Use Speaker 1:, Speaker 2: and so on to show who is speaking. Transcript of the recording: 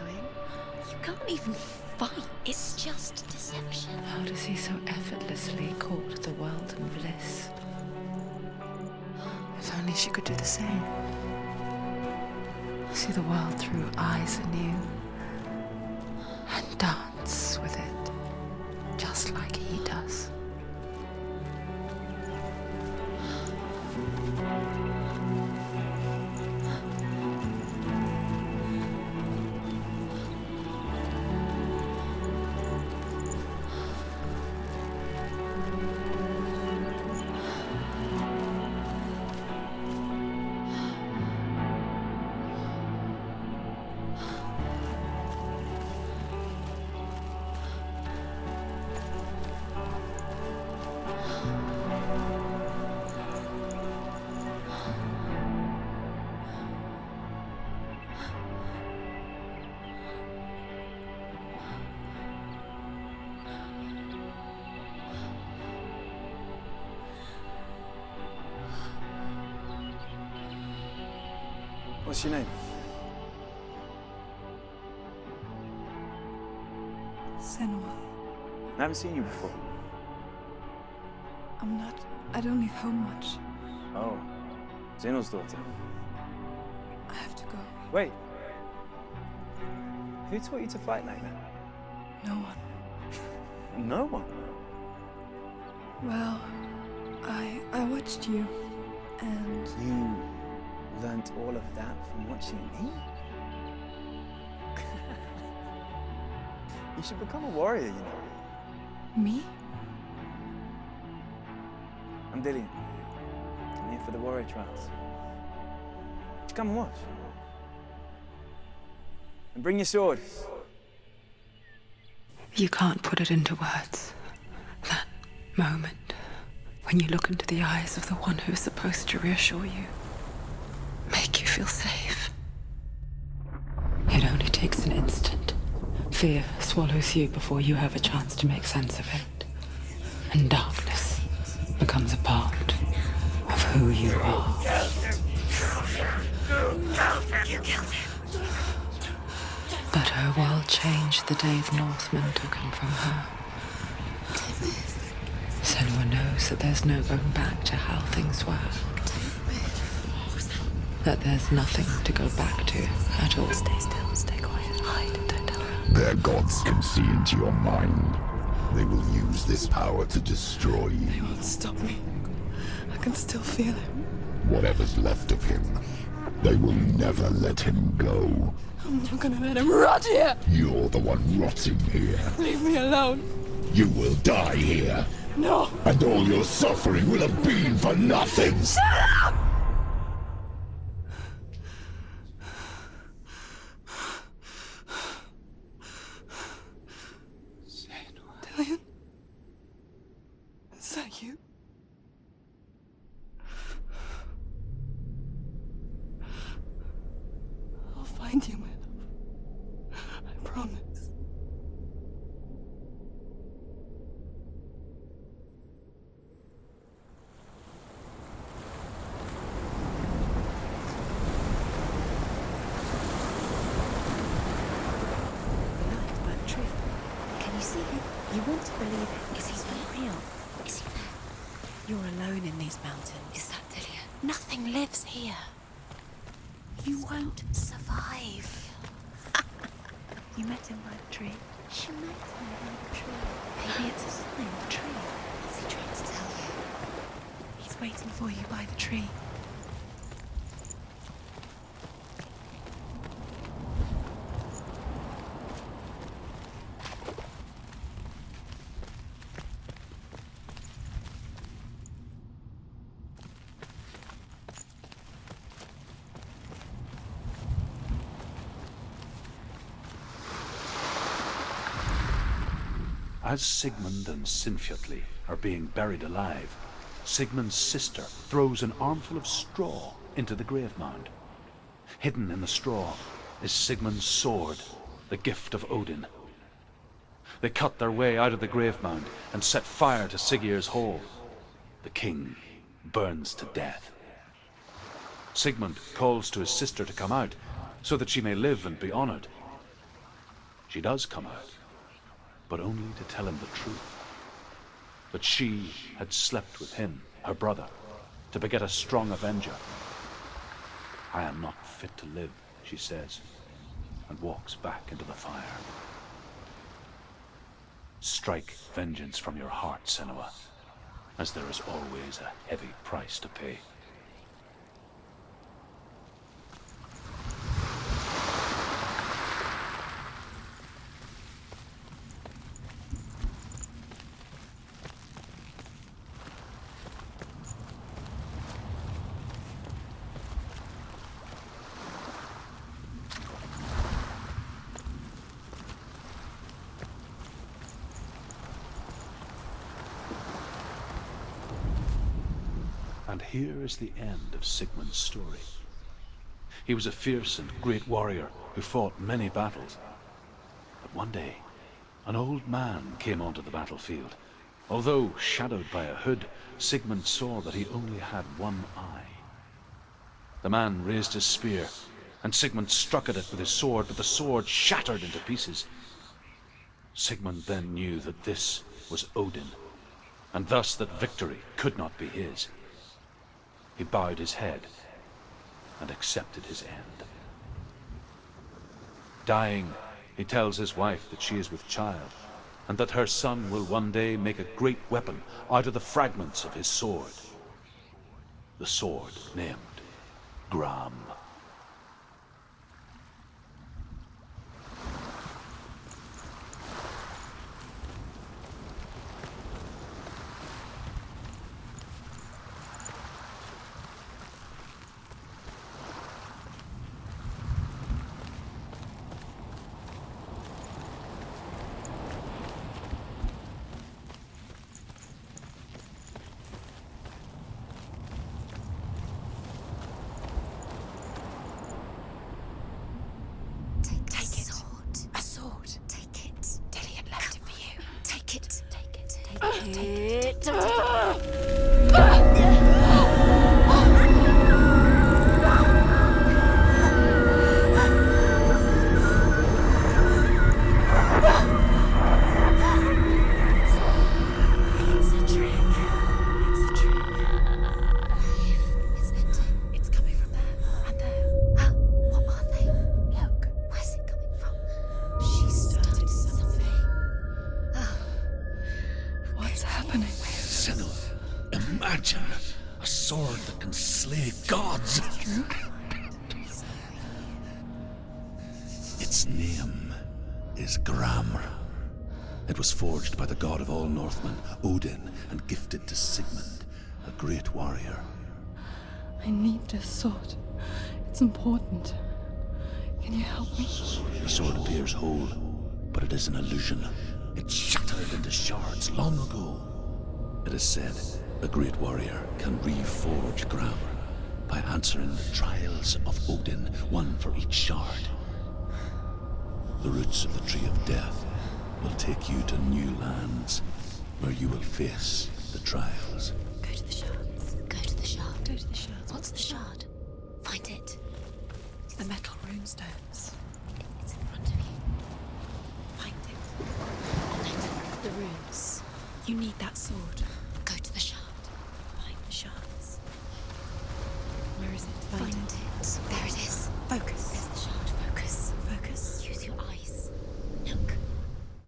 Speaker 1: mind-blowing. You can't even fight. It's just deception.
Speaker 2: How does he so effortlessly court the world and bliss? If only she could do the same. See the world through eyes anew and dance with it, just like he does.
Speaker 3: What's your name?
Speaker 4: Senua.
Speaker 3: I haven't seen you before.
Speaker 4: I don't leave home much.
Speaker 3: Oh, Zeno's daughter.
Speaker 4: I have to go.
Speaker 3: Wait. Who taught you to fight like that?
Speaker 4: No one.
Speaker 3: No one?
Speaker 4: Well, I watched you, and...
Speaker 3: You learnt all of that from watching me? You should become a warrior, you know.
Speaker 4: Me?
Speaker 3: I'm Dillon. I'm here for the warrior trials. Just come and watch. And bring your sword.
Speaker 2: You can't put it into words. That moment when you look into the eyes of the one who's supposed to reassure you, make you feel safe. It only takes an instant. Fear swallows you before you have a chance to make sense of it. And darkness becomes a part of who you are.
Speaker 1: You killed him.
Speaker 2: But her world changed the day the Northmen took him from her. Senua knows that there's no going back to how things were. That there's nothing to go back to at all.
Speaker 1: Stay still, stay quiet, hide, don't tell her.
Speaker 5: Their gods can see into your mind. They will use this power to destroy you.
Speaker 4: They won't stop me. I can still feel him.
Speaker 5: Whatever's left of him, they will never let him go.
Speaker 4: I'm not gonna let him rot here!
Speaker 5: You're the one rotting here.
Speaker 4: Leave me alone!
Speaker 5: You will die here.
Speaker 4: No!
Speaker 5: And all your suffering will have been for nothing.
Speaker 4: Shut up! Dillon? Is that you? I'll find you, my love. I promise.
Speaker 1: You want to believe it. Is he not real? Is he there? You're alone in these mountains. Is that Dillon? Nothing lives here. You won't survive. You met him by the tree. She met him by the tree. Maybe it's a sign, the tree. What's he trying to tell you? He's waiting for you by the tree.
Speaker 6: As Sigmund and Sinfjotli are being buried alive, Sigmund's sister throws an armful of straw into the grave mound. Hidden in the straw is Sigmund's sword, the gift of Odin. They cut their way out of the grave mound and set fire to Siggeir's hall. The king burns to death. Sigmund calls to his sister to come out so that she may live and be honored. She does come out, but only to tell him the truth. That she had slept with him, her brother, to beget a strong avenger. I am not fit to live, she says, and walks back into the fire. Strike vengeance from your heart, Senua, as there is always a heavy price to pay. And here is the end of Sigmund's story. He was a fierce and great warrior who fought many battles. But one day, an old man came onto the battlefield. Although shadowed by a hood, Sigmund saw that he only had one eye. The man raised his spear, and Sigmund struck at it with his sword, but the sword shattered into pieces. Sigmund then knew that this was Odin, and thus that victory could not be his. He bowed his head and accepted his end. Dying, he tells his wife that she is with child, and that her son will one day make a great weapon out of the fragments of his sword. The sword named Gram.
Speaker 7: Its name is Gram. It was forged by the god of all Northmen, Odin, and gifted to Sigmund, a great warrior.
Speaker 4: I need this sword. It's important. Can you help me?
Speaker 7: The sword appears whole, but it is an illusion. It shattered into shards long ago. It is said a great warrior can reforge Gram by answering the trials of Odin, one for each shard. The roots of the Tree of Death will take you to new lands, where you will face the trials.
Speaker 1: Go to the shards. Go to the shard. Go to the shards. What's the shard? Find it. It's the metal runestones. It's in front of you. Find it. On it. The runes. You need that sword. Go to the shard. Find the shards. Where is it? Find it. There it is. Focus.